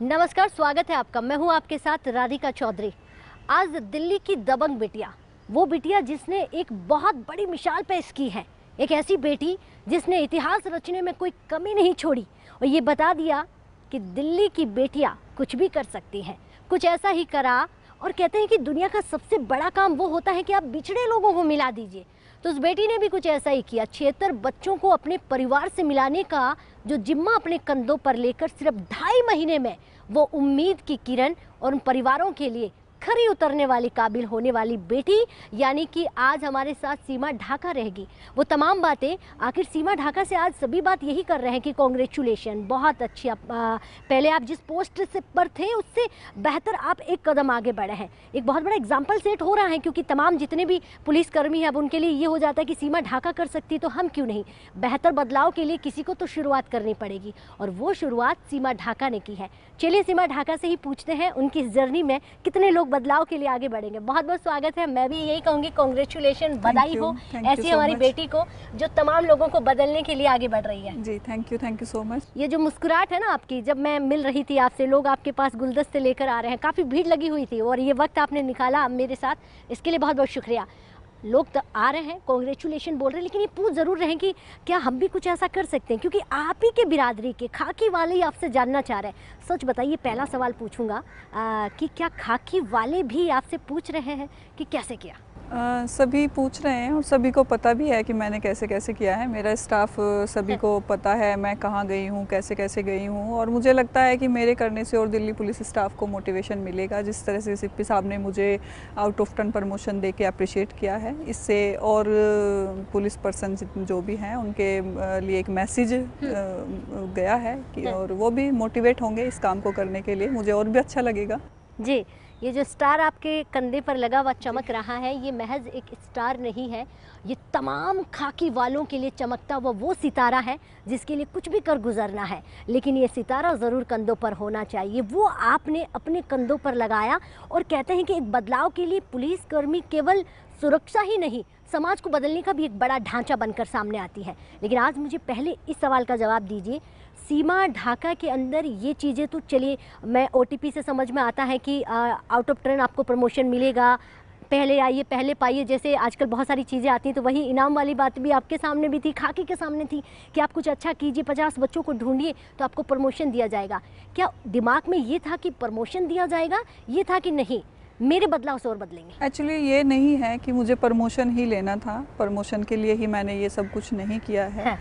नमस्कार, स्वागत है आपका। मैं हूं आपके साथ राधिका चौधरी। आज दिल्ली की दबंग बिटिया, वो बिटिया जिसने एक बहुत बड़ी मिसाल पेश की है, एक ऐसी बेटी जिसने इतिहास रचने में कोई कमी नहीं छोड़ी और ये बता दिया कि दिल्ली की बेटियां कुछ भी कर सकती हैं। कुछ ऐसा ही करा और कहते हैं कि दुनिया का सबसे बड़ा काम वो होता है कि आप बिछड़े लोगों को मिला दीजिए। तो उस बेटी ने भी कुछ ऐसा ही किया। 76 बच्चों को अपने परिवार से मिलाने का जो जिम्मा अपने कंधों पर लेकर सिर्फ 2.5 महीने में वो उम्मीद की किरण और उन परिवारों के लिए खरी उतरने वाली, काबिल होने वाली बेटी, यानी कि आज हमारे साथ सीमा ढाका रहेगी। वो तमाम बातें, आखिर सीमा ढाका से आज सभी बात यही कर रहे हैं कि कांग्रेचुलेशन, बहुत अच्छी। पहले आप जिस पोस्ट से पर थे उससे बेहतर आप एक कदम आगे बढ़े हैं। एक बहुत बड़ा एग्जाम्पल सेट हो रहा है, क्योंकि तमाम जितने भी पुलिसकर्मी हैं अब उनके लिए ये हो जाता है कि सीमा ढाका कर सकती तो हम क्यों नहीं। बेहतर बदलाव के लिए किसी को तो शुरुआत करनी पड़ेगी और वो शुरुआत सीमा ढाका ने की है। चलिए सीमा ढाका से ही पूछते हैं उनकी इस जर्नी में कितने लोग बदलाव के लिए आगे बढ़ेंगे। बहुत बहुत स्वागत है। मैं भी यही कहूँगी, कांग्रेचुलेशन, बधाई हो ऐसी हमारी बेटी को जो तमाम लोगों को बदलने के लिए आगे बढ़ रही है। जी थैंक यू सो मच। ये जो मुस्कुराहट है ना आपकी, जब मैं मिल रही थी आपसे, लोग आपके पास गुलदस्ते लेकर आ रहे हैं, काफ़ी भीड़ लगी हुई थी और ये वक्त आपने निकाला मेरे साथ, इसके लिए बहुत बहुत शुक्रिया। लोग तो आ रहे हैं, कांग्रेचुलेशन बोल रहे हैं, लेकिन ये पूछ ज़रूर रहे हैं कि क्या हम भी कुछ ऐसा कर सकते हैं, क्योंकि आप ही के बिरादरी के खाकी वाले ही आपसे जानना चाह रहे हैं। सच बताइए, पहला सवाल पूछूंगा कि क्या खाकी वाले भी आपसे पूछ रहे हैं कि कैसे किया? सभी पूछ रहे हैं और सभी को पता भी है कि मैंने कैसे कैसे किया है। मेरा स्टाफ सभी को पता है मैं कहाँ गई हूँ, कैसे कैसे गई हूँ, और मुझे लगता है कि मेरे करने से और दिल्ली पुलिस स्टाफ को मोटिवेशन मिलेगा। जिस तरह से सीपी साहब ने मुझे आउट ऑफ टर्न प्रमोशन दे के अप्रिशिएट किया है, इससे और पुलिस पर्सन जो भी हैं उनके लिए एक मैसेज गया है कि और वो भी मोटिवेट होंगे इस काम को करने के लिए, मुझे और भी अच्छा लगेगा। जी, ये जो स्टार आपके कंधे पर लगा हुआ चमक रहा है, ये महज एक स्टार नहीं है, ये तमाम खाकी वालों के लिए चमकता हुआ वो सितारा है जिसके लिए कुछ भी कर गुजरना है, लेकिन ये सितारा ज़रूर कंधों पर होना चाहिए। वो आपने अपने कंधों पर लगाया और कहते हैं कि एक बदलाव के लिए पुलिसकर्मी केवल सुरक्षा ही नहीं, समाज को बदलने का भी एक बड़ा ढांचा बनकर सामने आती है। लेकिन आज मुझे पहले इस सवाल का जवाब दीजिए, सीमा ढाका के अंदर ये चीज़ें तो चलिए, मैं ओटीपी से समझ में आता है कि आउट ऑफ टर्न आपको प्रमोशन मिलेगा, पहले आइए पहले पाइए, जैसे आजकल बहुत सारी चीज़ें आती हैं, तो वही इनाम वाली बात भी आपके सामने भी थी, खाकी के सामने थी कि आप कुछ अच्छा कीजिए, 50 बच्चों को ढूंढिए तो आपको प्रमोशन दिया जाएगा। क्या दिमाग में ये था कि प्रमोशन दिया जाएगा, ये था कि नहीं मेरे बदलाव से और बदलेंगे? एक्चुअली ये नहीं है कि मुझे प्रमोशन ही लेना था, प्रमोशन के लिए ही मैंने ये सब कुछ नहीं किया है।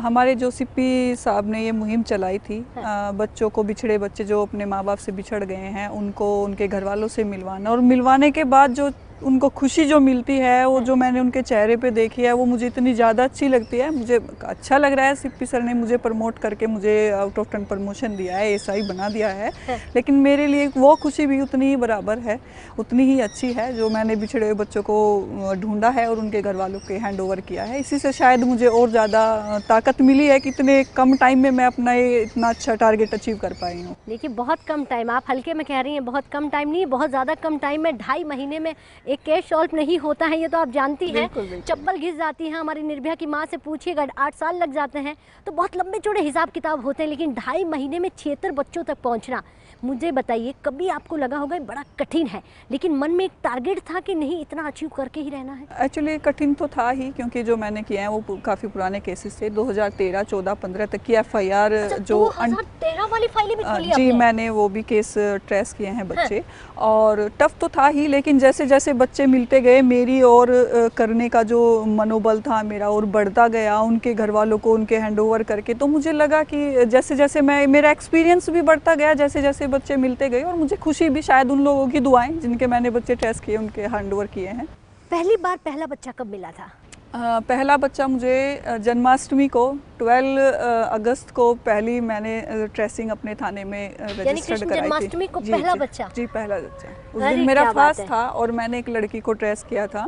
हमारे जो सीपी साहब ने ये मुहिम चलाई थी, बच्चों को, बिछड़े बच्चे जो अपने माँ बाप से बिछड़ गए हैं उनको उनके घर वालों से मिलवाना, और मिलवाने के बाद जो उनको खुशी जो मिलती है, वो जो मैंने उनके चेहरे पे देखी है, वो मुझे इतनी ज़्यादा अच्छी लगती है। मुझे अच्छा लग रहा है सीपी सर ने मुझे प्रमोट करके मुझे आउट ऑफ टर्न प्रमोशन दिया है, एसआई बना दिया है, लेकिन मेरे लिए वो खुशी भी उतनी ही बराबर है, उतनी ही अच्छी है जो मैंने बिछड़े हुए बच्चों को ढूंढा है और उनके घर वालों के हैंड ओवर किया है। इसी से शायद मुझे और ज़्यादा ताकत मिली है कि इतने कम टाइम में मैं अपना ये इतना अच्छा टारगेट अचीव कर पाई हूँ। देखिए, बहुत कम टाइम, आप हल्के में कह रही हैं, बहुत कम टाइम नहीं, बहुत ज़्यादा कम टाइम में 2.5 महीने में एक केस सॉल्व नहीं होता है, ये तो आप जानती हैं। चप्पल घिस जाती है, हमारी निर्भया की माँ से पूछिएगा, 8 साल लग जाते हैं, तो बहुत लंबे चौड़े हिसाब किताब होते हैं, लेकिन 2.5 महीने में 76 बच्चों तक पहुँचना, मुझे बताइए, कभी आपको लगा होगा बड़ा कठिन है, लेकिन मन में एक टारगेट था कि नहीं इतना अचीव करके ही रहना है? एक्चुअली कठिन तो था ही, क्योंकि जो मैंने किया है वो काफ़ी पुराने केसेस थे। 2013, 14, 15 तक की FIR जो 2013 वाली फाइलें भी खोली जी, मैंने वो भी केस ट्रेस किए हैं बच्चे, और टफ तो था ही, लेकिन जैसे जैसे बच्चे मिलते गए मेरी और करने का जो मनोबल था मेरा और बढ़ता गया, उनके घर वालों को उनके हैंड ओवर करके, तो मुझे लगा कि जैसे जैसे मेरा एक्सपीरियंस भी बढ़ता गया, जैसे जैसे बच्चे मिलते गए, और मुझे खुशी भी शायद उन लोगों की दुआएं जिनके मैंने बच्चे टेस्ट किए उनके हैंड ओवर किए हैं। पहली बार पहला बच्चा कब मिला था? पहला बच्चा मुझे जन्माष्टमी को 12 अगस्त को पहली मैंने ट्रेसिंग अपने थाने में रजिस्टर्ड कराई थी। जन्माष्टमी को पहला बच्चा? जी, पहला बच्चा। उस दिन मेरा फास्ट था और मैंने एक लड़की को ट्रेस किया था।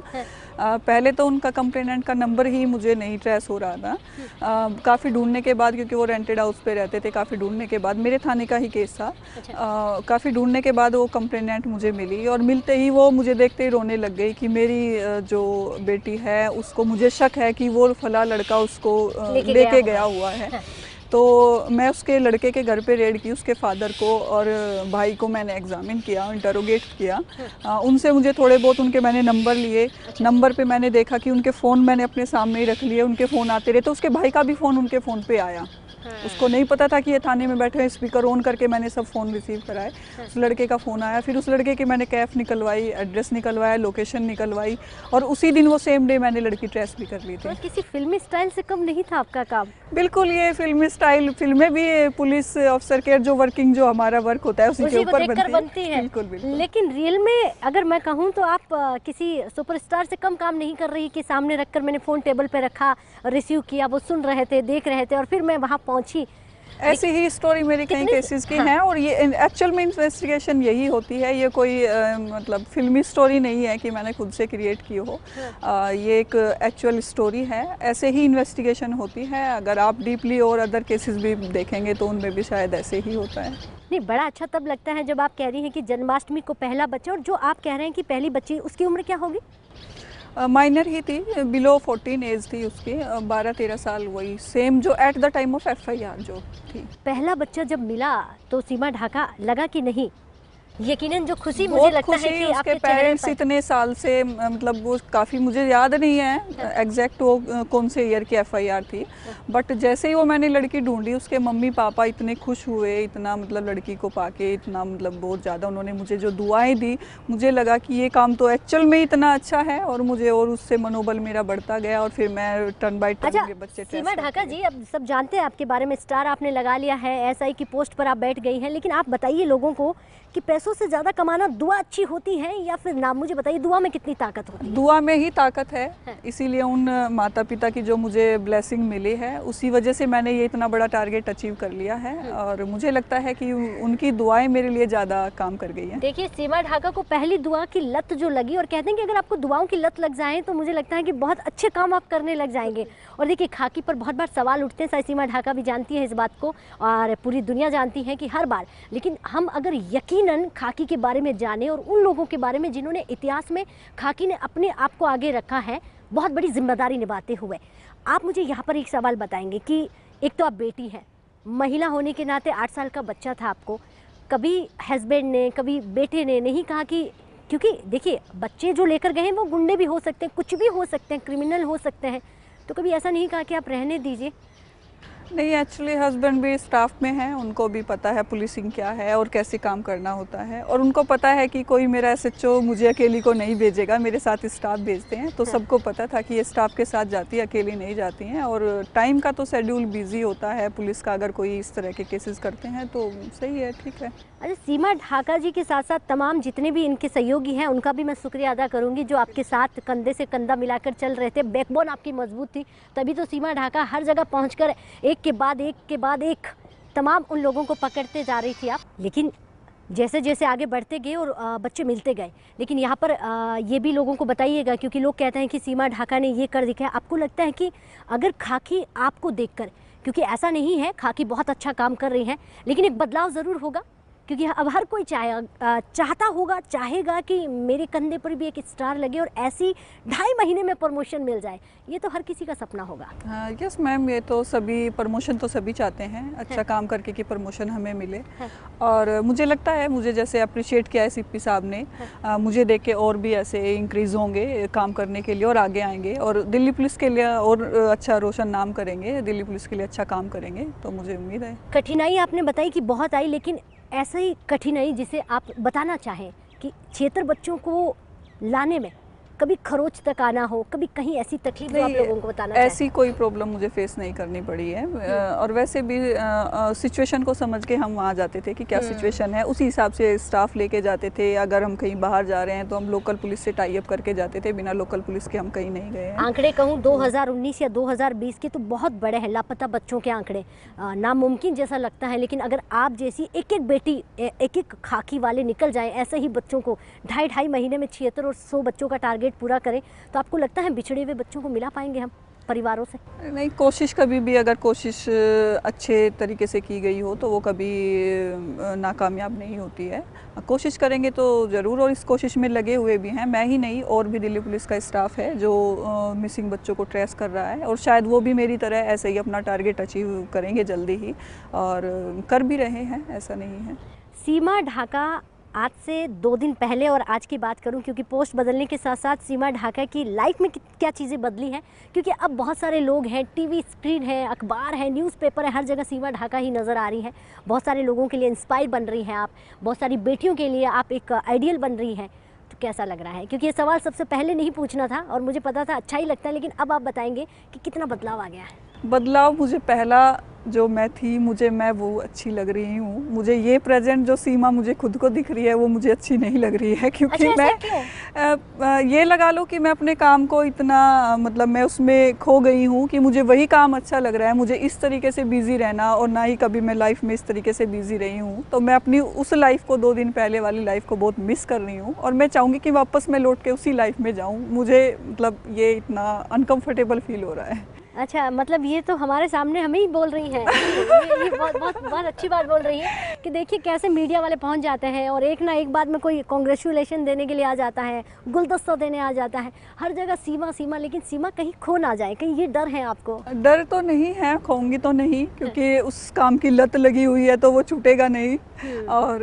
पहले तो उनका कंप्लेनेंट का नंबर ही मुझे नहीं ट्रेस हो रहा था। काफ़ी ढूंढने के बाद, क्योंकि वो रेंटेड हाउस पे रहते थे, काफ़ी ढूंढने के बाद, मेरे थाने का ही केस था। काफ़ी ढूंढने के बाद वो कंप्लेनेंट मुझे मिली, और मिलते ही वो मुझे देखते ही रोने लग गई कि मेरी जो बेटी है उसको, मुझे शक है कि वो फला लड़का उसको लेके गया हुआ है। तो मैं उसके लड़के के घर पे रेड की, उसके फादर को और भाई को मैंने एग्जामिन किया, इंटरोगेट किया। उनसे मुझे थोड़े बहुत उनके मैंने नंबर लिए। नंबर पे मैंने देखा कि उनके फ़ोन मैंने अपने सामने ही रख लिए, उनके फ़ोन आते रहे। तो उसके भाई का भी फ़ोन उनके फ़ोन पे आया। उसको नहीं पता था कि ये थाने में बैठे हैं। स्पीकर ऑन करके मैंने सब फ़ोन रिसीव कराए। उस लड़के का फ़ोन आया, फिर उस लड़के की मैंने कैफ निकलवाई, एड्रेस निकलवाया, लोकेशन निकलवाई, और उसी दिन वो सेम डे मैंने लड़की ट्रेस भी कर ली थी। तो किसी फिल्मी स्टाइल से कम नहीं था आपका काम। बिल्कुल, ये फिल्मी स्टाइल, फिल्में भी पुलिस ऑफिसर के जो वर्किंग जो हमारा वर्क होता है उसी के ऊपर बनती है। बिल्कुल बिल्कुल। लेकिन रियल में अगर मैं कहूँ तो आप किसी सुपरस्टार से कम काम नहीं कर रही कि सामने रखकर मैंने फ़ोन टेबल पे रखा, रिसीव किया, वो सुन रहे थे, देख रहे थे और फिर मैं वहाँ पहुँची। ऐसी ही स्टोरी मेरी कई केसेस की हैं, और ये एक्चुअल में इन्वेस्टिगेशन यही होती है। ये कोई मतलब फिल्मी स्टोरी नहीं है कि मैंने खुद से क्रिएट की हो। ये एक एक्चुअल स्टोरी है। ऐसे ही इन्वेस्टिगेशन होती है। अगर आप डीपली और अदर केसेस भी देखेंगे तो उनमें भी शायद ऐसे ही होता है। नहीं, बड़ा अच्छा तब लगता है जब आप कह रही हैं कि जन्माष्टमी को पहला बच्चा, और जो आप कह रहे हैं कि पहली बच्ची, उसकी उम्र क्या होगी? माइनर ही थी, बिलो 14 एज थी उसकी, 12-13 साल, वही सेम जो at the time of FIR जो थी। पहला बच्चा जब मिला तो सीमा ढाका लगा कि नहीं? यकीनन जो खुशी मुझे लगता है कि उसके पेरेंट्स इतने साल से, मतलब वो काफ़ी, मुझे याद नहीं है एग्जैक्ट वो कौन से ईयर की FIR थी, बट जैसे ही वो मैंने लड़की ढूंढी उसके मम्मी पापा इतने खुश हुए, इतना मतलब लड़की को पाके इतना मतलब बहुत ज़्यादा उन्होंने मुझे जो दुआएं दी, मुझे लगा कि ये काम तो एक्चुअल में इतना अच्छा है, और मुझे और उससे मनोबल मेरा बढ़ता गया, और फिर मैं टर्न बाय टर्न ये बच्चे। सीमा ढाका जी, अब सब जानते हैं आपके बारे में, स्टार आपने लगा लिया है, SI की पोस्ट पर आप बैठ गई हैं, लेकिन आप बताइए लोगों को कि पैसों से ज़्यादा कमाना दुआ अच्छी होती है या फिर ना? मुझे बताइए दुआ में कितनी ताकत होती है? दुआ में ही ताकत है। इसीलिए उन माता पिता की जो मुझे ब्लेसिंग मिली है उसी वजह से मैंने ये इतना बड़ा टारगेट अचीव कर लिया है, और मुझे लगता है कि उनकी दुआएं मेरे लिए ज़्यादा काम कर गई हैं। देखिए, सीमा ढाका को पहली दुआ की लत जो लगी, और कहते हैं कि अगर आपको दुआओं की लत लग जाए तो मुझे लगता है कि बहुत अच्छे काम आप करने लग जाएंगे। और देखिए, खाकी पर बहुत बार सवाल उठते हैं, शायद सीमा ढाका भी जानती है इस बात को, और पूरी दुनिया जानती है कि हर बार, लेकिन हम अगर यकीनन खाकी के बारे में जाने और उन लोगों के बारे में जिन्होंने इतिहास में खाकी ने अपने आप को आगे रखा है बहुत बड़ी जिम्मेदारी निभाते हुए, आप मुझे यहाँ पर एक सवाल बताएंगे कि एक तो आप बेटी हैं, महिला होने के नाते 8 साल का बच्चा था आपको, कभी हस्बैंड ने, कभी बेटे ने नहीं कहा कि, क्योंकि देखिए बच्चे जो लेकर गए हैं वो गुंडे भी हो सकते हैं, कुछ भी हो सकते हैं, क्रिमिनल हो सकते हैं, तो कभी ऐसा नहीं कहा कि आप रहने दीजिए? नहीं, एक्चुअली हस्बैंड भी स्टाफ में हैं, उनको भी पता है पुलिसिंग क्या है और कैसे काम करना होता है, और उनको पता है कि कोई मेरा SHO मुझे अकेली को नहीं भेजेगा, मेरे साथ स्टाफ भेजते हैं, तो सबको पता था कि ये स्टाफ के साथ जाती है, अकेली नहीं जाती हैं। और टाइम का तो शेड्यूल बिजी होता है पुलिस का, अगर कोई इस तरह के केसेस करते हैं तो सही है, ठीक है। अरे, सीमा ढाका जी के साथ साथ तमाम जितने भी इनके सहयोगी हैं उनका भी मैं शुक्रिया अदा करूंगी, जो आपके साथ कंधे से कंधा मिलाकर चल रहे थे, बैकबोन आपकी मजबूत थी, तभी तो सीमा ढाका हर जगह पहुंचकर एक के बाद एक तमाम उन लोगों को पकड़ते जा रही थी आप। लेकिन जैसे जैसे आगे बढ़ते गए और बच्चे मिलते गए, लेकिन यहाँ पर ये भी लोगों को बताइएगा, क्योंकि लोग कहते हैं कि सीमा ढाका ने ये कर दिखाया, आपको लगता है कि अगर खाकी आपको देखकर, क्योंकि ऐसा नहीं है खाकी बहुत अच्छा काम कर रही है, लेकिन एक बदलाव ज़रूर होगा, क्योंकि अब हर कोई चाहता होगा, चाहेगा कि मेरे कंधे पर भी एक स्टार लगे और ऐसी 2.5 महीने में प्रमोशन मिल जाए, ये तो हर किसी का सपना होगा। यस मैम, ये तो सभी प्रमोशन तो सभी चाहते हैं, अच्छा काम करके कि प्रमोशन हमें मिले, और मुझे लगता है, मुझे जैसे अप्रिशिएट किया है CP साहब ने, मुझे देख के और भी ऐसे इंक्रीज़ होंगे काम करने के लिए और आगे आएंगे, और दिल्ली पुलिस के लिए और अच्छा रोशन नाम करेंगे, दिल्ली पुलिस के लिए अच्छा काम करेंगे, तो मुझे उम्मीद है। कठिनाई आपने बताई कि बहुत आई, लेकिन ऐसा ही कठिनाई जिसे आप बताना चाहें कि क्षेत्र बच्चों को लाने में कभी खरोच तक आना हो, कभी कहीं ऐसी तकलीफ जो आप लोगों को बताना चाहें? ऐसी कोई प्रॉब्लम मुझे फेस नहीं करनी पड़ी है, और वैसे भी सिचुएशन को समझ के हम वहाँ जाते थे कि क्या सिचुएशन है, उसी हिसाब से स्टाफ लेके जाते थे। अगर हम कहीं बाहर जा रहे हैं तो हम लोकल पुलिस से टाई अप करके जाते थे, बिना लोकल पुलिस के हम कहीं नहीं गए हैं। आंकड़े कहूँ 2019 या 2020 के तो बहुत बड़े हैं, लापता बच्चों के आंकड़े, नामुमकिन जैसा लगता है, लेकिन अगर आप जैसी एक एक बेटी, एक एक खाकी वाले निकल जाएं, ऐसे ही बच्चों को 2.5 महीने में 76 और 100 बच्चों का टारगेट पूरा करें, तो आपको लगता है बिछड़े हुए बच्चों को मिला पाएंगे हम? परिवारों से? नहीं, कोशिश कभी भी, अगर कोशिश अच्छे तरीके से की गई हो तो वो कभी नाकामयाब नहीं होती है। कोशिश करेंगे तो ज़रूर, और इस कोशिश में लगे हुए भी हैं। मैं ही नहीं, और भी दिल्ली पुलिस का स्टाफ है जो मिसिंग बच्चों को ट्रेस कर रहा है, और शायद वो भी मेरी तरह ऐसे ही अपना टारगेट अचीव करेंगे जल्दी ही, और कर भी रहे हैं, ऐसा नहीं है। सीमा ढाका आज से 2 दिन पहले और आज की बात करूं, क्योंकि पोस्ट बदलने के साथ साथ सीमा ढाका की लाइफ में क्या चीज़ें बदली हैं, क्योंकि अब बहुत सारे लोग हैं, टीवी स्क्रीन है, अखबार है, न्यूज़पेपर है, हर जगह सीमा ढाका ही नज़र आ रही है। बहुत सारे लोगों के लिए इंस्पायर बन रही हैं आप, बहुत सारी बेटियों के लिए आप एक आइडियल बन रही हैं। तो कैसा लग रहा है? क्योंकि ये सवाल सबसे पहले नहीं पूछना था और मुझे पता था अच्छा ही लगता है, लेकिन अब आप बताएंगे कि कितना बदलाव आ गया है। बदलाव, मुझे पहला जो मैं थी, मैं वो अच्छी लग रही हूँ। मुझे ये प्रेजेंट जो सीमा मुझे खुद को दिख रही है वो मुझे अच्छी नहीं लग रही है, क्योंकि मैं ये लगा लो कि मैं अपने काम को इतना, मतलब मैं उसमें खो गई हूँ कि मुझे वही काम अच्छा लग रहा है। मुझे इस तरीके से बिज़ी रहना, और ना ही कभी मैं लाइफ में इस तरीके से बिज़ी रही हूँ, तो मैं अपनी उस लाइफ को, 2 दिन पहले वाली लाइफ को बहुत मिस कर रही हूँ, और मैं चाहूँगी कि वापस मैं लौट के उसी लाइफ में जाऊँ। मुझे मतलब ये इतना अनकम्फर्टेबल फील हो रहा है। अच्छा, मतलब ये तो हमारे सामने हमें ही बोल रही हैं। ये बहुत अच्छी बात बोल रही है कि देखिए कैसे मीडिया वाले पहुंच जाते हैं और एक ना एक बात में कोई कांग्रेचुलेशन देने के लिए आ जाता है, गुलदस्ता देने आ जाता है, हर जगह सीमा सीमा, लेकिन सीमा कहीं खो ना जाए, कहीं ये डर है आपको? डर तो नहीं है, खोऊंगी तो नहीं, क्योंकि उस काम की लत लगी हुई है तो वो छूटेगा नहीं, और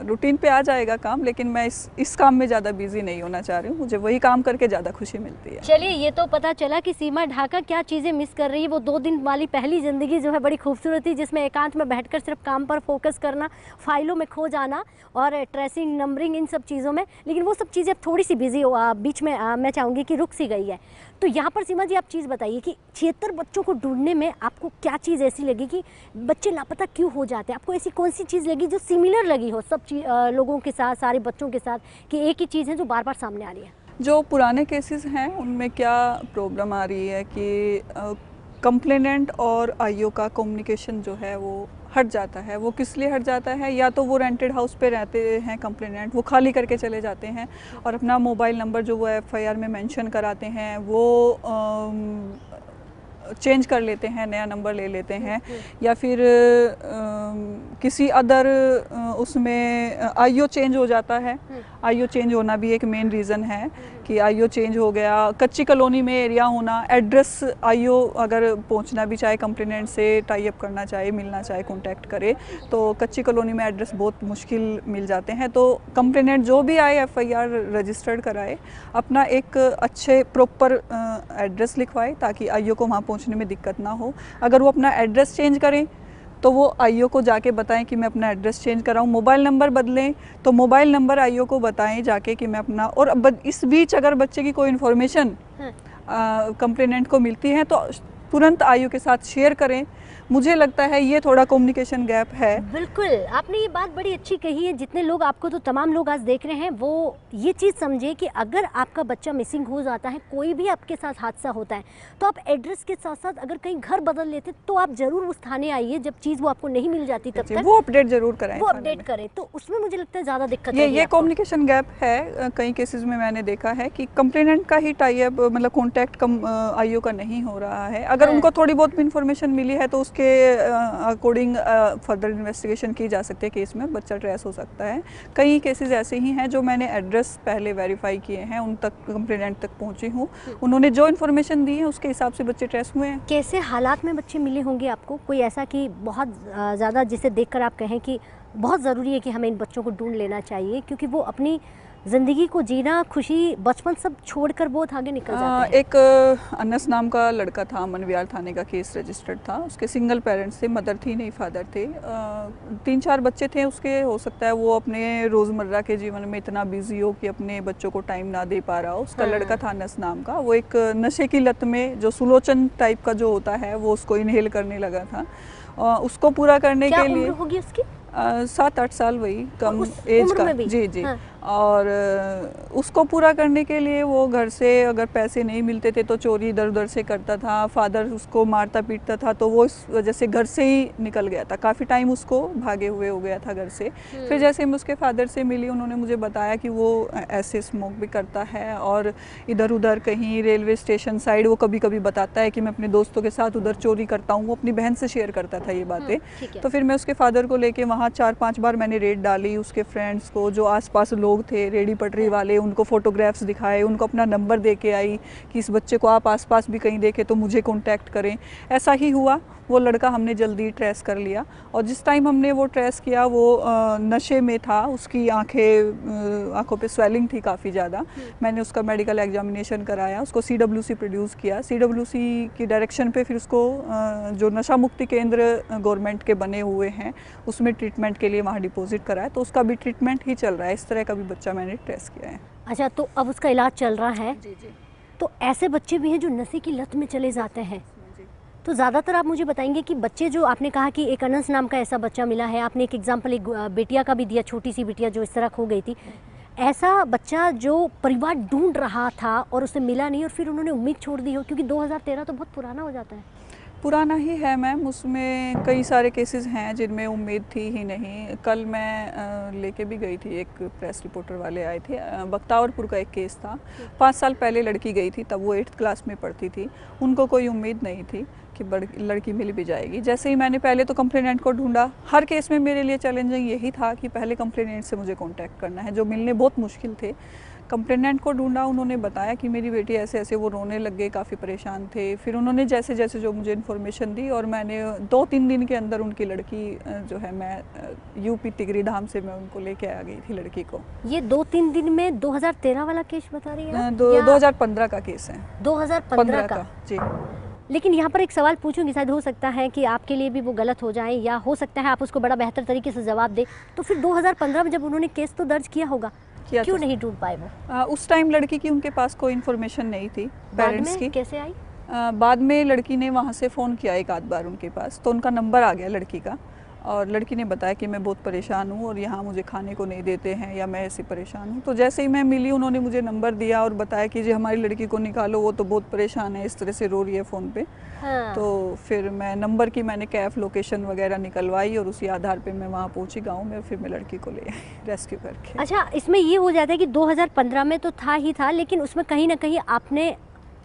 रूटीन पे आ जाएगा काम। लेकिन मैं इस काम में ज़्यादा बिजी नहीं होना चाह रही हूँ, मुझे वही काम करके ज़्यादा खुशी मिलती है। चलिए, ये तो पता चला कि सीमा ढाका क्या चीज़ें मिस कर रही है। वो 2 दिन वाली पहली ज़िंदगी जो है बड़ी खूबसूरत थी, जिसमें एकांत में बैठकर सिर्फ काम पर फोकस करना, फाइलों में खो जाना और ट्रेसिंग, नंबरिंग, इन सब चीज़ों में। लेकिन वो सब चीज़ें थोड़ी सी बिजी बीच में मैं चाहूँगी कि रुक सी गई है। तो यहाँ पर सीमा जी आप चीज़ बताइए कि 76 बच्चों को ढूंढने में आपको क्या चीज़ ऐसी लगी कि बच्चे लापता क्यों हो जाते हैं? आपको ऐसी कौन सी चीज़ लगी जो सिमिलर लगी हो सब लोगों के साथ, सारे बच्चों के साथ, कि एक ही चीज़ है जो बार बार सामने आ रही है? जो पुराने केसेस हैं उनमें क्या प्रॉब्लम आ रही है कि कंप्लेनेंट और आईओ का कम्युनिकेशन जो है वो हट जाता है। वो किस लिए हट जाता है? या तो वो रेंटेड हाउस पे रहते हैं कंप्लेनेंट, वो खाली करके चले जाते हैं और अपना मोबाइल नंबर जो वो एफआईआर में मेंशन कराते हैं वो चेंज कर लेते हैं, नया नंबर ले लेते हैं, या फिर किसी अदर उसमें आईओ चेंज हो जाता है। आईओ चेंज होना भी एक मेन रीज़न है कि आईओ चेंज हो गया। कच्ची कॉलोनी में एरिया होना, एड्रेस आईओ अगर पहुंचना भी चाहे, कंप्लेनेंट से टाई अप करना चाहे, मिलना चाहे, कांटेक्ट करे, तो कच्ची कॉलोनी में एड्रेस बहुत मुश्किल मिल जाते हैं। तो कंप्लेनेंट जो भी आए एफआईआर रजिस्टर्ड कराए, अपना एक अच्छे प्रॉपर एड्रेस लिखवाए ताकि आईओ को वहाँ पहुँचने में दिक्कत ना हो। अगर वो अपना एड्रेस चेंज करें तो वो आईओ को जाके बताएं कि मैं अपना एड्रेस चेंज कराऊं। मोबाइल नंबर बदलें तो मोबाइल नंबर आईओ को बताएं जाके कि मैं अपना, और इस बीच अगर बच्चे की कोई इन्फॉर्मेशन कंप्लेनेंट को मिलती है तो तुरंत आईओ के साथ शेयर करें। मुझे लगता है ये थोड़ा कम्युनिकेशन गैप है। बिल्कुल, आपने ये बात बड़ी अच्छी कही है। जितने लोग आपको, तो तमाम लोग आज देख रहे हैं, वो ये चीज़ समझे कि अगर आपका बच्चा मिसिंग हो जाता है, कोई भी आपके साथ हादसा होता है, तो आप एड्रेस के साथ साथ अगर कहीं घर बदल लेते तो आप ज़रूर उस थाने आइए जब चीज़ वो आपको नहीं मिल जाती तब तक वो अपडेट ज़रूर कराएं, वो अपडेट करें। तो उसमें मुझे लगता है ज़्यादा दिक्कत ये कम्युनिकेशन गैप है। कई केसेस में मैंने देखा है कि कंप्लेनेंट का ही टाई अप, मतलब कॉन्टैक्ट आईओ का नहीं हो रहा है। अगर उनको थोड़ी बहुत इन्फॉर्मेशन मिली है तो उसके अकॉर्डिंग फर्दर इन्वेस्टिगेशन की जा सकती है, केस में बच्चा ट्रेस हो सकता है। कई केसेस ऐसे ही हैं जो मैंने एड्रेस पहले वेरीफाई किए हैं, उन तक कंप्लेनेंट तक पहुंची हूँ, उन्होंने जो इन्फॉर्मेशन दी है उसके हिसाब से बच्चे ट्रेस हुए हैं। कैसे हालात में बच्चे मिले होंगे आपको? कोई ऐसा कि बहुत ज़्यादा जिसे देखकर आप कहें कि बहुत ज़रूरी है कि हमें इन बच्चों को ढूंढ लेना चाहिए, क्योंकि वो अपनी ज़िंदगी को जीना, खुशी, बचपन सब छोड़कर बहुत आगे निकल जाते हैं? एक अनस नाम का लड़का था, मनवियार थाने का केस रजिस्टर्ड था। उसके सिंगल पेरेंट्स थे, मदर थी नहीं फादर थे। 3-4 बच्चे थे उसके। हो सकता है वो अपने रोज़मर्रा के जीवन में इतना बिजी हो कि अपने बच्चों को टाइम ना दे पा रहा हो। उसका लड़का था अनस नाम का। वो एक नशे की लत में, जो सुलोचन टाइप का जो होता है, वो उसको इनहेल करने लगा था। उसको पूरा करने के लिए होगी उसकी 7-8 साल, वही कम एज का। जी जी। और उसको पूरा करने के लिए वो घर से अगर पैसे नहीं मिलते थे तो चोरी इधर उधर से करता था, फादर उसको मारता पीटता था, तो वो इस वजह से घर से ही निकल गया था, काफ़ी टाइम उसको भागे हुए हो गया था घर से। फिर जैसे मैं उसके फादर से मिली, उन्होंने मुझे बताया कि वो ऐसे स्मोक भी करता है और इधर उधर कहीं रेलवे स्टेशन साइड वो कभी कभी बताता है कि मैं अपने दोस्तों के साथ उधर चोरी करता हूँ, वो अपनी बहन से शेयर करता था ये बातें। तो फिर मैं उसके फादर को लेके वहाँ 4-5 बार मैंने रेड डाली, उसके फ्रेंड्स को, जो आसपास लोग थे रेडी पटरी वाले, उनको फोटोग्राफ्स दिखाए, उनको अपना नंबर दे के आई कि इस बच्चे को आप आसपास भी कहीं देखें तो मुझे कांटेक्ट करें। ऐसा ही हुआ, वो लड़का हमने जल्दी ट्रेस कर लिया और जिस टाइम हमने वो ट्रेस किया वो नशे में था, उसकी आंखों पे स्वेलिंग थी काफ़ी ज़्यादा। मैंने उसका मेडिकल एग्जामिनेशन कराया, उसको CWC प्रोड्यूस किया, CWC की डायरेक्शन पे फिर उसको जो नशा मुक्ति केंद्र गवर्नमेंट के बने हुए हैं उसमें ट्रीटमेंट के लिए वहाँ डिपॉजिट कराया, तो उसका भी ट्रीटमेंट ही चल रहा है। इस तरह का भी बच्चा मैंने ट्रेस किया है। अच्छा, तो अब उसका इलाज चल रहा है? जी जी। तो ऐसे बच्चे भी हैं जो नशे की लत में चले जाते हैं, तो ज़्यादातर आप मुझे बताएंगे कि बच्चे जो आपने कहा कि एक अनस नाम का ऐसा बच्चा मिला है, आपने एक एग्जांपल एक बेटिया का भी दिया, छोटी सी बिटिया जो इस तरह खो गई थी, ऐसा बच्चा जो परिवार ढूंढ रहा था और उसे मिला नहीं और फिर उन्होंने उम्मीद छोड़ दी हो, क्योंकि 2013 तो बहुत पुराना हो जाता है। पुराना ही है मैम, उसमें कई सारे केसेस हैं जिनमें उम्मीद थी ही नहीं। कल मैं लेके भी गई थी, एक प्रेस रिपोर्टर वाले आए थे, बख्तावरपुर का एक केस था। 5 साल पहले लड़की गई थी, तब वो 8th क्लास में पढ़ती थी, उनको कोई उम्मीद नहीं थी कि लड़की मिल भी जाएगी। जैसे ही मैंने पहले तो कंप्लेनेंट को ढूंढा, हर केस में मेरे लिए चैलेंजिंग यही था कि पहले कंप्लेनेंट से मुझे कॉन्टैक्ट करना है, जो मिलने बहुत मुश्किल थे। कंप्लेनेंट को ढूंढा, उन्होंने बताया कि मेरी बेटी ऐसे ऐसे, वो रोने लग गए, काफ़ी परेशान थे। फिर उन्होंने जैसे जैसे जो मुझे इन्फॉर्मेशन दी और मैंने 2-3 दिन के अंदर उनकी लड़की जो है, मैं यूपी तिगरी धाम से मैं उनको लेके आ गई थी लड़की को। ये 2-3 दिन में 2013 वाला केस बता रही है? 2015 का केस है। 2015 का जी। लेकिन यहाँ पर एक सवाल पूछूंगी, शायद हो सकता है कि आपके लिए भी वो गलत हो जाए या हो सकता है आप उसको बड़ा बेहतर तरीके से जवाब दे। तो फिर 2015 में जब उन्होंने केस तो दर्ज किया होगा, क्यों नहीं ढूंढ पाए वो? उस टाइम लड़की की उनके पास कोई इन्फॉर्मेशन नहीं थी पेरेंट्स की। कैसे आई? बाद में लड़की ने वहाँ से फ़ोन किया एक आध बार उनके पास, तो उनका नंबर आ गया लड़की का और लड़की ने बताया कि मैं बहुत परेशान हूँ और यहाँ मुझे खाने को नहीं देते हैं या मैं ऐसे परेशान हूँ। तो जैसे ही मैं मिली, उन्होंने मुझे नंबर दिया और बताया कि जी हमारी लड़की को निकालो, वो तो बहुत परेशान है, इस तरह से रो रही है फ़ोन पे। हाँ। तो फिर मैं नंबर की मैंने कैफ लोकेशन वगैरह निकलवाई और उसी आधार पे मैं वहाँ पहुँची गाँव में, फिर मैं लड़की को ले आई रेस्क्यू करके। अच्छा, इसमें ये हो जाता है कि 2015 में तो था ही था, लेकिन उसमें कहीं ना कहीं आपने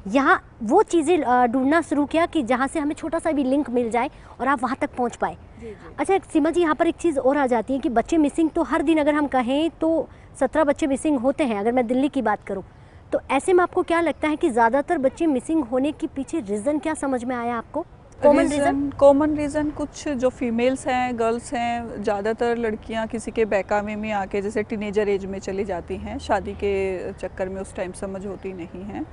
यहाँ वो चीज़ें ढूंढना शुरू किया कि जहाँ से हमें छोटा सा भी लिंक मिल जाए और आप वहाँ तक पहुँच पाए। अच्छा सीमा जी, यहाँ पर एक चीज़ और आ जाती है कि बच्चे मिसिंग तो हर दिन अगर हम कहें तो 17 बच्चे मिसिंग होते हैं, अगर मैं दिल्ली की बात करूँ तो। ऐसे में आपको क्या लगता है कि ज़्यादातर बच्चे मिसिंग होने के पीछे रीज़न क्या समझ में आया आपको? कॉमन रीज़न कुछ जो फीमेल्स हैं, गर्ल्स हैं, ज़्यादातर लड़कियां किसी के बहकावे में आके जैसे टीनेजर एज में चली जाती हैं, शादी के चक्कर में उस टाइम समझ होती नहीं है,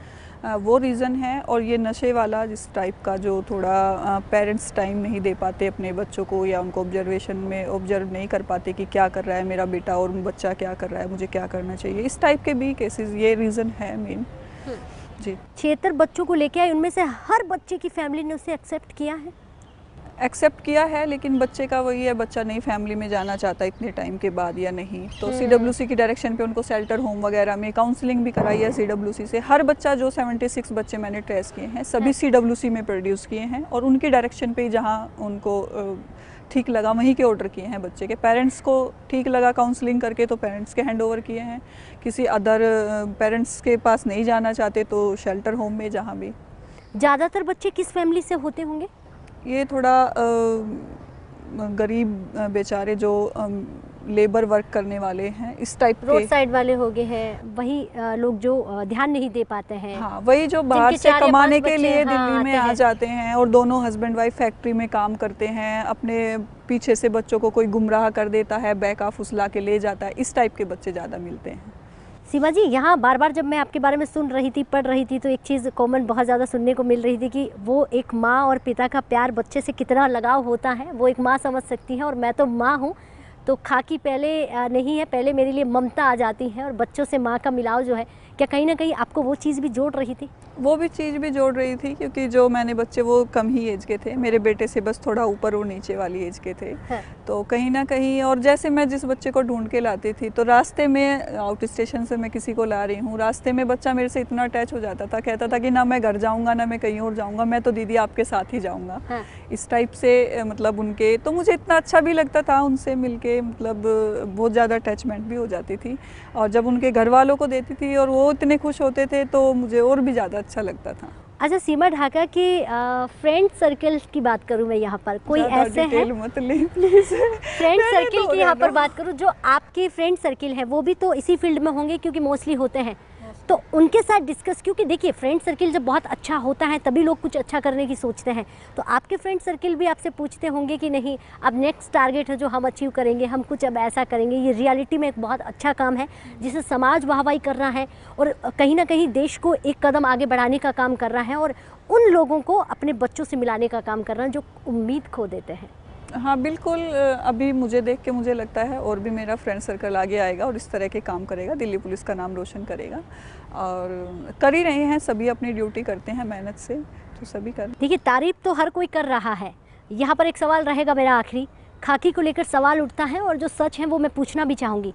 वो रीज़न है। और ये नशे वाला जिस टाइप का जो थोड़ा पेरेंट्स टाइम नहीं दे पाते अपने बच्चों को या उनको ऑब्जर्वेशन में ऑब्जर्व नहीं कर पाते कि क्या कर रहा है मेरा बेटा और बच्चा क्या कर रहा है, मुझे क्या करना चाहिए, इस टाइप के भी केसेस, ये रीज़न है मेन। जी। 76 बच्चों को लेके आए, उनमें से हर बच्चे की फैमिली ने उसे एक्सेप्ट किया है? एक्सेप्ट किया है, लेकिन बच्चे का वही है, बच्चा नहीं फैमिली में जाना चाहता इतने टाइम के बाद या नहीं, तो CWC की डायरेक्शन पे उनको शेल्टर होम वगैरह में काउंसलिंग भी कराई है CWC से। हर बच्चा जो 76 बच्चे मैंने ट्रेस किए हैं सभी CWC में प्रोड्यूस किए हैं और उनकी डायरेक्शन पे जहाँ उनको ठीक लगा वहीं के ऑर्डर किए हैं। बच्चे के पेरेंट्स को ठीक लगा काउंसलिंग करके तो पेरेंट्स के हैंड ओवर किए हैं, किसी अदर पेरेंट्स के पास नहीं जाना चाहते तो शेल्टर होम में जहाँ भी। ज़्यादातर बच्चे किस फैमिली से होते होंगे? ये थोड़ा गरीब बेचारे जो लेबर वर्क करने वाले हैं, इस टाइप के, रोड साइड वाले हो गए हैं, वही लोग जो ध्यान नहीं दे पाते हैं। हाँ, वही जो बाहर से कमाने के लिए दिल्ली में आ जाते हैं और दोनों हस्बैंड वाइफ फैक्ट्री में काम करते हैं, अपने पीछे से बच्चों को कोई गुमराह कर देता है, बैक ऑफ फुसला के ले जाता है, इस टाइप के बच्चे ज़्यादा मिलते हैं। सीमा जी, यहाँ बार बार जब मैं आपके बारे में सुन रही थी, पढ़ रही थी, तो एक चीज़ कॉमन बहुत ज़्यादा सुनने को मिल रही थी कि वो एक माँ और पिता का प्यार बच्चे से कितना लगाव होता है वो एक माँ समझ सकती है। और मैं तो माँ हूँ, तो खाकी पहले नहीं है, पहले मेरे लिए ममता आ जाती है और बच्चों से माँ का मिलाव जो है, क्या कहीं ना कहीं आपको वो चीज़ भी जोड़ रही थी? वो भी चीज़ भी जोड़ रही थी, क्योंकि जो मैंने बच्चे वो कम ही एज के थे, मेरे बेटे से बस थोड़ा ऊपर और नीचे वाली एज के थे। हाँ। तो कहीं ना कहीं, और जैसे मैं जिस बच्चे को ढूंढ के लाती थी, तो रास्ते में आउट स्टेशन से मैं किसी को ला रही हूँ, रास्ते में बच्चा मेरे से इतना अटैच हो जाता था, कहता था कि ना मैं घर जाऊँगा ना मैं कहीं और जाऊँगा, मैं तो दीदी आपके साथ ही जाऊँगा। हाँ। इस टाइप से मतलब उनके, तो मुझे इतना अच्छा भी लगता था उनसे मिलके, मतलब बहुत ज़्यादा अटैचमेंट भी हो जाती थी। और जब उनके घर वालों को देती थी और वो इतने खुश होते थे तो मुझे और भी ज़्यादा अच्छा लगता था। अच्छा, सीमा ढाका की फ्रेंड सर्कल की बात करूं मैं यहाँ पर, कोई ऐसे है मत ले प्लीज। फ्रेंड सर्किल की यहाँ पर बात करूं जो आपके फ्रेंड सर्किल है, वो भी तो इसी फील्ड में होंगे क्योंकि मोस्टली होते हैं, तो उनके साथ डिस्कस, क्योंकि देखिए फ्रेंड सर्किल जब बहुत अच्छा होता है तभी लोग कुछ अच्छा करने की सोचते हैं, तो आपके फ्रेंड सर्किल भी आपसे पूछते होंगे कि नहीं अब नेक्स्ट टारगेट है जो हम अचीव करेंगे, हम कुछ अब ऐसा करेंगे, ये रियलिटी में एक बहुत अच्छा काम है जिसे समाज वाहवाही कर रहा है और कहीं ना कहीं देश को एक कदम आगे बढ़ाने का काम कर रहा है और उन लोगों को अपने बच्चों से मिलाने का काम कर रहा है जो उम्मीद खो देते हैं। हाँ बिल्कुल, अभी मुझे देख के मुझे लगता है और भी मेरा फ्रेंड सर्कल आगे आएगा और इस तरह के काम करेगा, दिल्ली पुलिस का नाम रोशन करेगा, और कर ही रहे हैं, सभी अपनी ड्यूटी करते हैं मेहनत से, तो सभी कर। देखिए तारीफ तो हर कोई कर रहा है, यहाँ पर एक सवाल रहेगा मेरा आखिरी, खाकी को लेकर सवाल उठता है और जो सच है वो मैं पूछना भी चाहूँगी,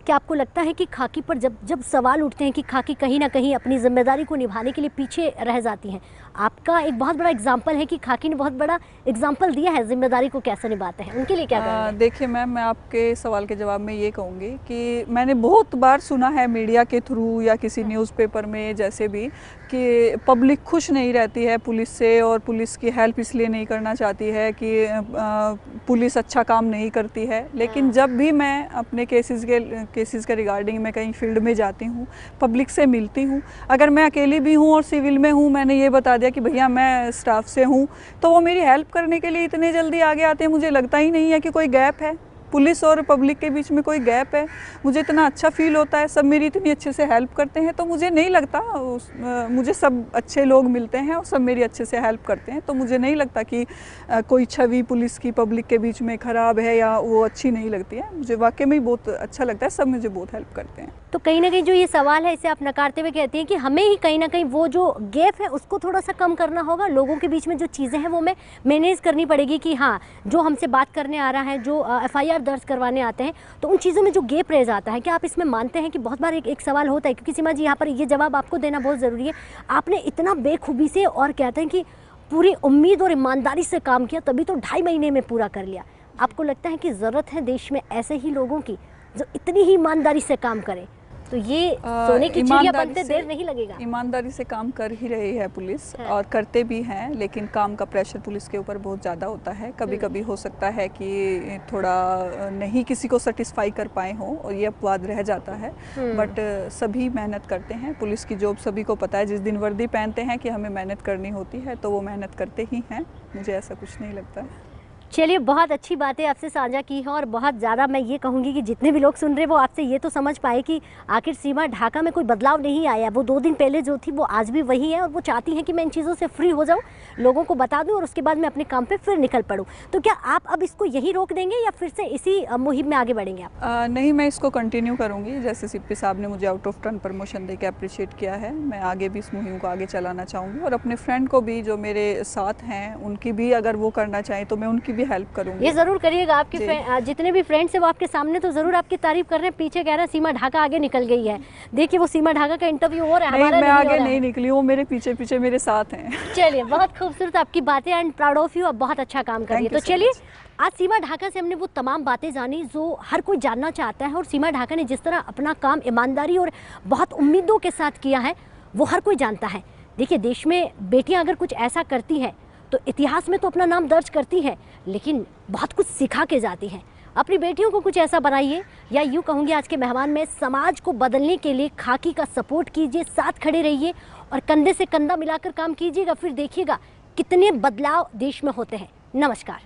क्या आपको लगता है कि खाकी पर जब सवाल उठते हैं कि खाकी कहीं ना कहीं अपनी जिम्मेदारी को निभाने के लिए पीछे रह जाती हैं, आपका एक बहुत बड़ा एग्जाम्पल है कि खाकी ने बहुत बड़ा एग्जाम्पल दिया है जिम्मेदारी को कैसे निभाते हैं, उनके लिए क्या करेंगे? देखिए मैम, मैं आपके सवाल के जवाब में ये कहूँगी कि मैंने बहुत बार सुना है मीडिया के थ्रू या किसी न्यूज़पेपर में जैसे भी, कि पब्लिक खुश नहीं रहती है पुलिस से और पुलिस की हेल्प इसलिए नहीं करना चाहती है कि पुलिस अच्छा काम नहीं करती है, लेकिन जब भी मैं अपने केसेस के रिगार्डिंग मैं कहीं फील्ड में जाती हूँ, पब्लिक से मिलती हूँ, अगर मैं अकेली भी हूँ और सिविल में हूँ, मैंने ये बता दिया कि भैया मैं स्टाफ से हूँ, तो वो मेरी हेल्प करने के लिए इतने जल्दी आगे आते हैं, मुझे लगता ही नहीं है कि कोई गैप है पुलिस और पब्लिक के बीच में, कोई गैप है। मुझे इतना अच्छा फील होता है, सब मेरी इतनी अच्छे से हेल्प करते हैं, तो मुझे नहीं लगता, मुझे सब अच्छे लोग मिलते हैं और सब मेरी अच्छे से हेल्प करते हैं, तो मुझे नहीं लगता कि कोई छवि पुलिस की पब्लिक के बीच में ख़राब है या वो अच्छी नहीं लगती है। मुझे वाकई में बहुत अच्छा लगता है, सब मुझे बहुत हेल्प करते हैं। तो कहीं ना कहीं जो ये सवाल है इसे आप नकारते हुए कहते हैं कि हमें ही कहीं ना कहीं वो जो गैप है उसको थोड़ा सा कम करना होगा, लोगों के बीच में जो चीज़ें हैं वो मैं मैनेज करनी पड़ेगी कि हाँ जो हमसे बात करने आ रहा है, जो FIR दर्ज करवाने आते हैं, तो उन चीज़ों में जो गैप रह जाता है, क्या आप इसमें मानते हैं कि बहुत बार एक सवाल होता है, क्योंकि सीमा जी यहाँ पर ये जवाब आपको देना बहुत ज़रूरी है, आपने इतना बेखूबी से और कहते हैं कि पूरी उम्मीद और ईमानदारी से काम किया तभी तो 2.5 महीने में पूरा कर लिया, आपको लगता है कि ज़रूरत है देश में ऐसे ही लोगों की जो इतनी ही ईमानदारी से काम करें, तो ये सोने की चिड़िया बनते देर नहीं लगेगा? ईमानदारी से काम कर ही रही है पुलिस और करते भी हैं, लेकिन काम का प्रेशर पुलिस के ऊपर बहुत ज़्यादा होता है, कभी कभी हो सकता है कि थोड़ा नहीं किसी को सेटिस्फाई कर पाए हों और ये अपवाद रह जाता है, बट सभी मेहनत करते हैं, पुलिस की जॉब सभी को पता है, जिस दिन वर्दी पहनते हैं कि हमें मेहनत करनी होती है तो वो मेहनत करते ही हैं, मुझे ऐसा कुछ नहीं लगता है। चलिए, बहुत अच्छी बातें आपसे साझा की हैं और बहुत ज़्यादा मैं ये कहूँगी कि जितने भी लोग सुन रहे हैं वो आपसे ये तो समझ पाए कि आखिर सीमा ढाका में कोई बदलाव नहीं आया, वो 2 दिन पहले जो थी वो आज भी वही है और वो चाहती हैं कि मैं इन चीज़ों से फ्री हो जाऊँ, लोगों को बता दूँ और उसके बाद मैं अपने काम पे फिर निकल पड़ूँ। तो क्या आप अब इसको यही रोक देंगे या फिर से इसी मुहिम में आगे बढ़ेंगे आप? नहीं, मैं इसको कंटिन्यू करूँगी, जैसे CP साहब ने मुझे आउट ऑफ टर्न प्रमोशन दे के अप्रिशिएट किया है, मैं आगे भी इस मुहिम को आगे चलाना चाहूँगी और अपने फ्रेंड को भी जो मेरे साथ हैं उनकी भी अगर वो करना चाहें तो मैं उनकी भी हेल्प करूँगी। जरूर करिएगा, आपके जितने भी फ्रेंड्स हैं वो आपके सामने तो जरूर आपकी तारीफ कर रहे हैं, पीछे कह रहे हैं सीमा ढाका आगे निकल गई है, देखिए वो सीमा ढाका का इंटरव्यू हो रहा है, हमारा मैं आगे नहीं निकली हूँ, मेरे पीछे पीछे मेरे साथ हैं। चलिए, बहुत खूबसूरत आपकी बातें एंड प्राउड ऑफ यू, आप बहुत अच्छा काम कर रही है। तो चलिए, आज सीमा ढाका से हमने वो तमाम बातें जानी जो हर कोई जानना चाहता है और सीमा ढाका ने जिस तरह अपना काम ईमानदारी और बहुत उम्मीदों के साथ किया है वो हर कोई जानता है। देखिए, देश में बेटियां अगर कुछ ऐसा करती हैं तो इतिहास में तो अपना नाम दर्ज करती है, लेकिन बहुत कुछ सिखा के जाती है। अपनी बेटियों को कुछ ऐसा बनाइए, या यूँ कहूँगी आज के मेहमान में समाज को बदलने के लिए खाकी का सपोर्ट कीजिए, साथ खड़े रहिए और कंधे से कंधा मिलाकर काम कीजिएगा, फिर देखिएगा कितने बदलाव देश में होते हैं। नमस्कार।